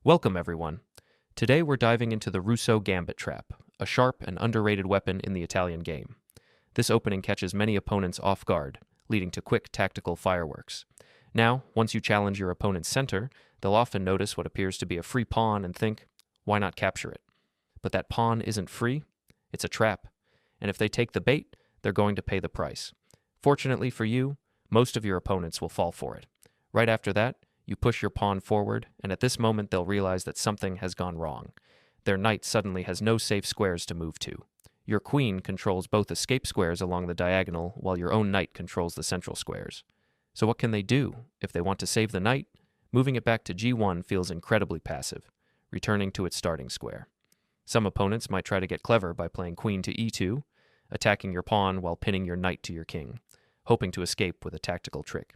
Welcome, everyone. Today we're diving into the Rousseau Gambit trap, a sharp and underrated weapon in the Italian game. This opening catches many opponents off guard, leading to quick tactical fireworks. Now, once you challenge your opponent's center, they'll often notice what appears to be a free pawn and think, why not capture it? But that pawn isn't free, it's a trap. And if they take the bait, they're going to pay the price. Fortunately for you, most of your opponents will fall for it. Right after that, you push your pawn forward, and at this moment they'll realize that something has gone wrong. Their knight suddenly has no safe squares to move to. Your queen controls both escape squares along the diagonal, while your own knight controls the central squares. So what can they do? If they want to save the knight, moving it back to g1 feels incredibly passive, returning to its starting square. Some opponents might try to get clever by playing queen to e2, attacking your pawn while pinning your knight to your king, hoping to escape with a tactical trick.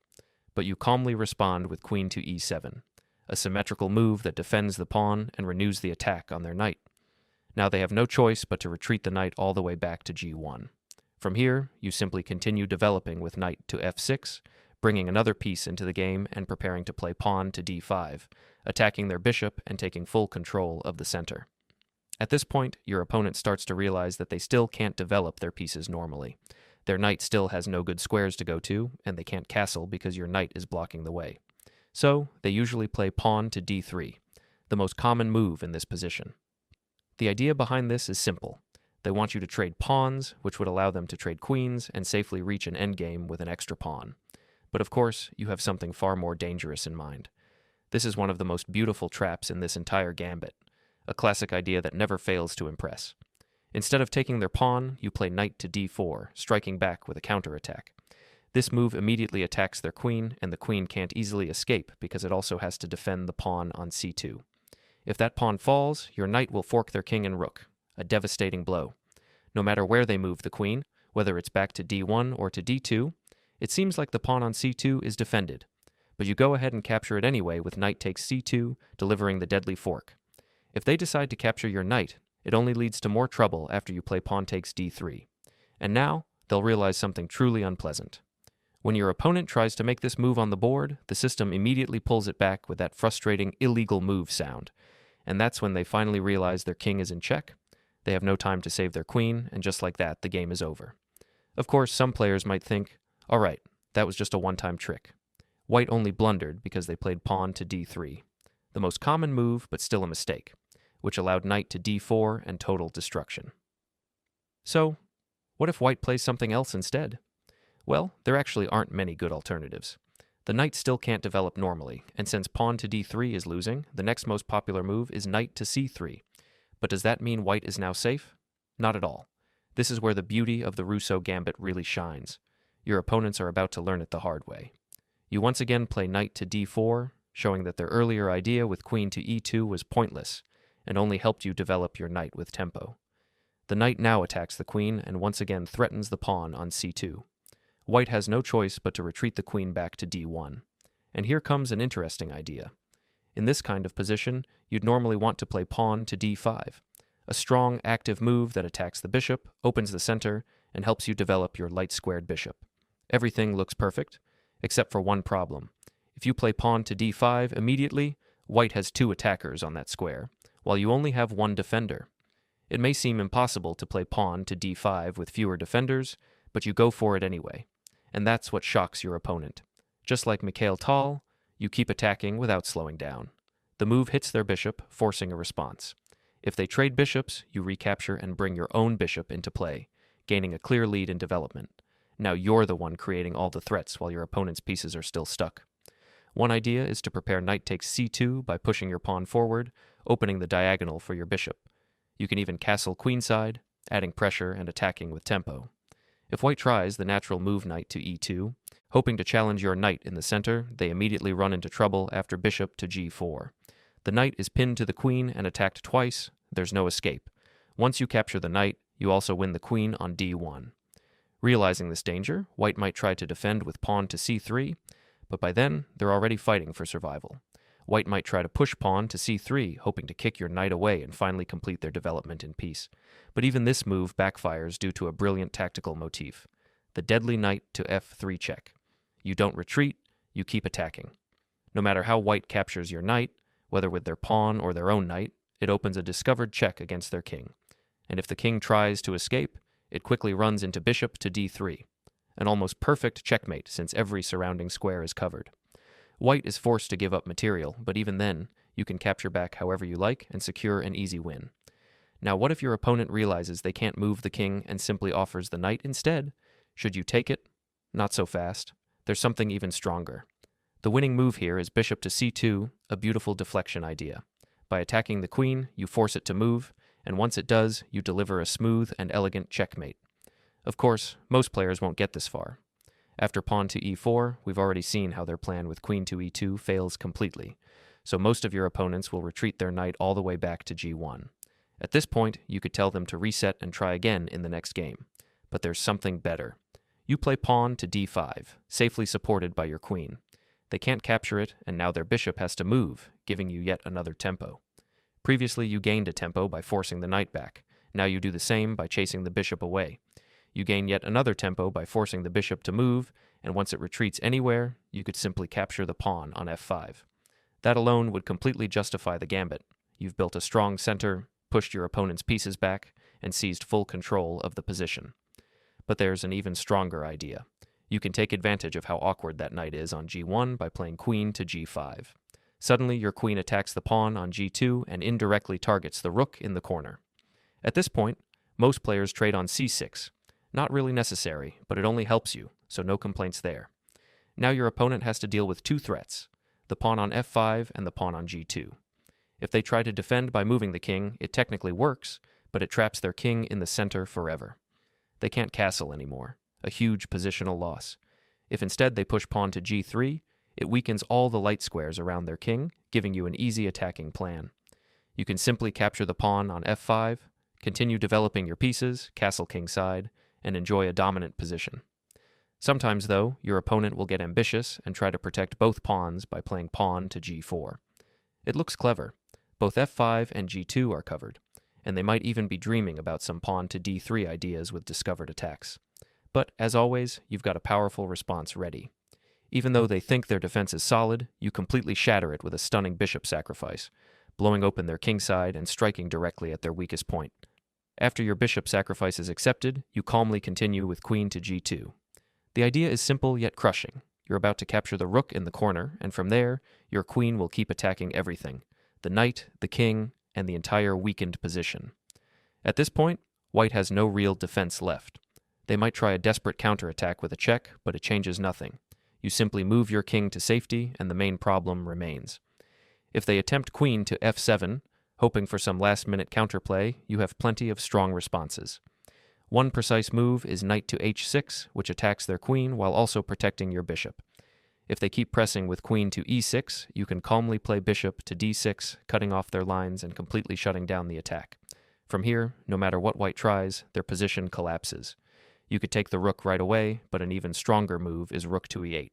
But you calmly respond with queen to e7, a symmetrical move that defends the pawn and renews the attack on their knight. Now they have no choice but to retreat the knight all the way back to g1. From here, you simply continue developing with knight to f6, bringing another piece into the game and preparing to play pawn to d5, attacking their bishop and taking full control of the center. At this point, your opponent starts to realize that they still can't develop their pieces normally. Their knight still has no good squares to go to, and they can't castle because your knight is blocking the way. So, they usually play pawn to d3, the most common move in this position. The idea behind this is simple. They want you to trade pawns, which would allow them to trade queens and safely reach an endgame with an extra pawn. But of course, you have something far more dangerous in mind. This is one of the most beautiful traps in this entire gambit, a classic idea that never fails to impress. Instead of taking their pawn, you play knight to d4, striking back with a counterattack. This move immediately attacks their queen, and the queen can't easily escape because it also has to defend the pawn on c2. If that pawn falls, your knight will fork their king and rook, a devastating blow. No matter where they move the queen, whether it's back to d1 or to d2, it seems like the pawn on c2 is defended. But you go ahead and capture it anyway with knight takes c2, delivering the deadly fork. If they decide to capture your knight, it only leads to more trouble after you play pawn takes d3. And now, they'll realize something truly unpleasant. When your opponent tries to make this move on the board, the system immediately pulls it back with that frustrating illegal move sound. And that's when they finally realize their king is in check. They have no time to save their queen, and just like that, the game is over. Of course, some players might think, all right, that was just a one-time trick. White only blundered because they played pawn to d3. The most common move, but still a mistake, which allowed knight to d4 and total destruction. So, what if white plays something else instead? Well, there actually aren't many good alternatives. The knight still can't develop normally, and since pawn to d3 is losing, the next most popular move is knight to c3. But does that mean white is now safe? Not at all. This is where the beauty of the Rousseau Gambit really shines. Your opponents are about to learn it the hard way. You once again play knight to d4, showing that their earlier idea with queen to e2 was pointless, and only helped you develop your knight with tempo. The knight now attacks the queen and once again threatens the pawn on c2. White has no choice but to retreat the queen back to d1. And here comes an interesting idea. In this kind of position, you'd normally want to play pawn to d5, a strong, active move that attacks the bishop, opens the center, and helps you develop your light-squared bishop. Everything looks perfect, except for one problem. If you play pawn to d5 immediately, white has two attackers on that square, while you only have one defender. It may seem impossible to play pawn to d5 with fewer defenders, but you go for it anyway. And that's what shocks your opponent. Just like Mikhail Tal, you keep attacking without slowing down. The move hits their bishop, forcing a response. If they trade bishops, you recapture and bring your own bishop into play, gaining a clear lead in development. Now you're the one creating all the threats while your opponent's pieces are still stuck. One idea is to prepare knight takes c2 by pushing your pawn forward, opening the diagonal for your bishop. You can even castle queenside, adding pressure and attacking with tempo. If white tries the natural move knight to e2, hoping to challenge your knight in the center, they immediately run into trouble after bishop to g4. The knight is pinned to the queen and attacked twice, there's no escape. Once you capture the knight, you also win the queen on d1. Realizing this danger, white might try to defend with pawn to c3, but by then, they're already fighting for survival. White might try to push pawn to c3, hoping to kick your knight away and finally complete their development in peace. But even this move backfires due to a brilliant tactical motif, the deadly knight to f3 check. You don't retreat, you keep attacking. No matter how white captures your knight, Whether with their pawn or their own knight, it opens a discovered check against their king. And if the king tries to escape, it quickly runs into bishop to d3. An almost perfect checkmate since every surrounding square is covered. White is forced to give up material, but even then, you can capture back however you like and secure an easy win. Now, what if your opponent realizes they can't move the king and simply offers the knight instead? Should you take it? Not so fast. There's something even stronger. The winning move here is bishop to c2, a beautiful deflection idea. By attacking the queen, you force it to move, and once it does, you deliver a smooth and elegant checkmate. Of course, most players won't get this far. After pawn to e4, we've already seen how their plan with queen to e2 fails completely, so most of your opponents will retreat their knight all the way back to g1. At this point, you could tell them to reset and try again in the next game. But there's something better. You play pawn to d5, safely supported by your queen. They can't capture it, and now their bishop has to move, giving you yet another tempo. Previously, you gained a tempo by forcing the knight back. Now you do the same by chasing the bishop away. You gain yet another tempo by forcing the bishop to move, and once it retreats anywhere, you could simply capture the pawn on f5. That alone would completely justify the gambit. You've built a strong center, pushed your opponent's pieces back, and seized full control of the position. But there's an even stronger idea. You can take advantage of how awkward that knight is on g1 by playing queen to g5. Suddenly, your queen attacks the pawn on g2 and indirectly targets the rook in the corner. At this point, most players trade on c6. Not really necessary, but it only helps you, so no complaints there. Now your opponent has to deal with two threats, the pawn on f5 and the pawn on g2. If they try to defend by moving the king, it technically works, but it traps their king in the center forever. They can't castle anymore, a huge positional loss. If instead they push pawn to g3, it weakens all the light squares around their king, giving you an easy attacking plan. You can simply capture the pawn on f5, continue developing your pieces, castle kingside, and enjoy a dominant position. Sometimes, though, your opponent will get ambitious and try to protect both pawns by playing pawn to g4. It looks clever. Both f5 and g2 are covered, and they might even be dreaming about some pawn to d3 ideas with discovered attacks. But, as always, you've got a powerful response ready. Even though they think their defense is solid, you completely shatter it with a stunning bishop sacrifice, blowing open their kingside and striking directly at their weakest point. After your bishop sacrifice is accepted, you calmly continue with queen to g2. The idea is simple yet crushing. You're about to capture the rook in the corner, and from there, your queen will keep attacking everything: the knight, the king, and the entire weakened position. At this point, white has no real defense left. They might try a desperate counterattack with a check, but it changes nothing. You simply move your king to safety, and the main problem remains. If they attempt queen to f7, hoping for some last-minute counterplay, you have plenty of strong responses. One precise move is knight to h6, which attacks their queen while also protecting your bishop. If they keep pressing with queen to e6, you can calmly play bishop to d6, cutting off their lines and completely shutting down the attack. From here, no matter what white tries, their position collapses. You could take the rook right away, but an even stronger move is rook to e8.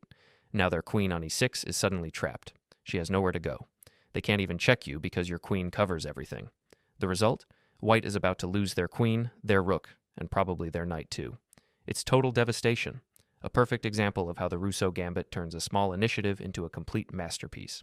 Now their queen on e6 is suddenly trapped. She has nowhere to go. They can't even check you because your queen covers everything. The result? White is about to lose their queen, their rook, and probably their knight too. It's total devastation. A perfect example of how the Rousseau Gambit turns a small initiative into a complete masterpiece.